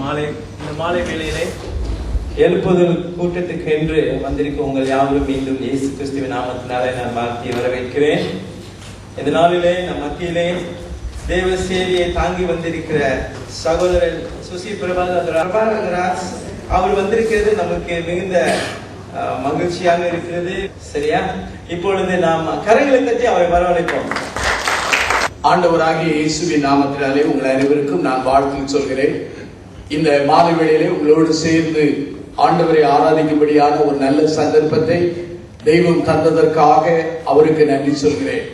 இந்த மாலை வேளையிலே எழுப்புதல் கூட்டத்துக்கு என்று வந்திருக்க உங்கள் யாவரும் மீண்டும் இயேசு கிறிஸ்துவின் நாமத்தினாலே நான் வாழ்த்தி வரவேற்கிறேன். இந்த நாளிலே நம் மத்தியிலே தேவ சேவையை தாங்கி வந்திருக்கிற சகோதரர் சுசி பிரபாகராஜ் அவர் வந்திருக்கிறது நமக்கு மிகுந்த மகிழ்ச்சியாக இருக்கிறது. சரியா, இப்பொழுது நாம் கரங்களை தட்டி அவரை வரவழைப்போம். ஆண்டவராகிய இயேசுவின் நாமத்தினாலே உங்கள் அனைவருக்கும் நான் வாழ்த்து சொல்கிறேன். இந்த மாலை வேளையிலே உங்களோடு சேர்ந்து ஆண்டவரை ஆராதிக்கும்படியான ஒரு நல்ல சந்தர்ப்பத்தை தெய்வம் தந்ததற்காக அவருக்கு நன்றி சொல்கிறேன்.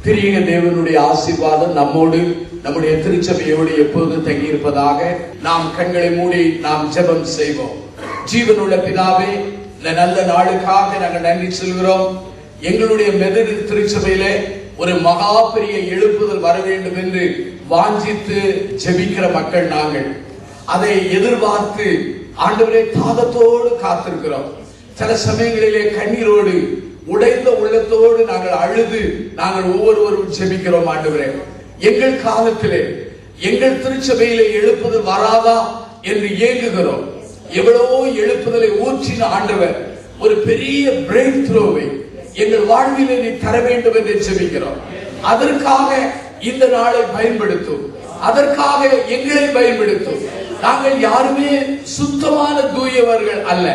திரியக தேவனுடைய ஆசீர்வாதம் நம்மோடு நம்முடைய திருச்சபையோடு எப்போதும் தங்கியிருப்பதாக. நாம் கண்களை மூடி நாம் ஜெபம் செய்வோம். ஜீவனுள்ள பிதாவே, இந்த நல்ல நாளுக்காக நாங்கள் நன்றி சொல்கிறோம். எங்களுடைய மெதடி திருச்சபையிலே ஒரு மகா பெரிய எழுப்புதல் வர வேண்டும் என்று வாஞ்சித்து ஜெபிக்கிற மக்கள் நாங்கள். அதை எதிர்பார்த்து ஆண்டவரே தாகத்தோடு காத்திருக்கிறோம். சில சமயங்களிலே கண்ணீரோடு உடைந்த உள்ளத்தோடு நாங்கள் அழுது நாங்கள் ஒவ்வொருவரும் ஜெபிக்கிறோம். ஆண்டவரே, எங்கள் காலத்திலே எங்கள் திருச்சபையிலே எழுப்புதல் வராதா என்று ஏங்குகிறோம். எவ்வளவோ எழுப்புதலை ஊற்றின ஆண்டவர் ஒரு பெரிய பிரேக் த்ரோவை எங்கள் வாழ்விலே நீ தர வேண்டும் என்று ஜெபிக்கிறோம். அதற்காக இந்த நாளை பயன்படுத்தும், அதற்காக எங்களை பயன்படுத்தும். நாங்கள் யாருமே சுத்தமான தூயவர்கள் அல்ல,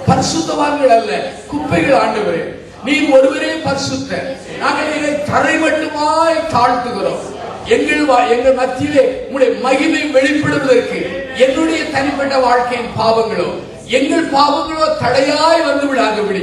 பரிசுத்தவான்கள் அல்ல, குப்பைகள். ஆண்டவரே, நீ ஒருவரே பரிசுத்த. நாங்கள் இதை தரை மட்டுமாய் தாழ்த்துகிறோம். எங்கள் மத்தியிலே உங்களுடைய மகிமை வெளிப்படுவதற்கு என்னுடைய தனிப்பட்ட வாழ்க்கையின் பாவங்களோ எங்கள் பாவங்களோ தடையாய் வந்து விடாதபடி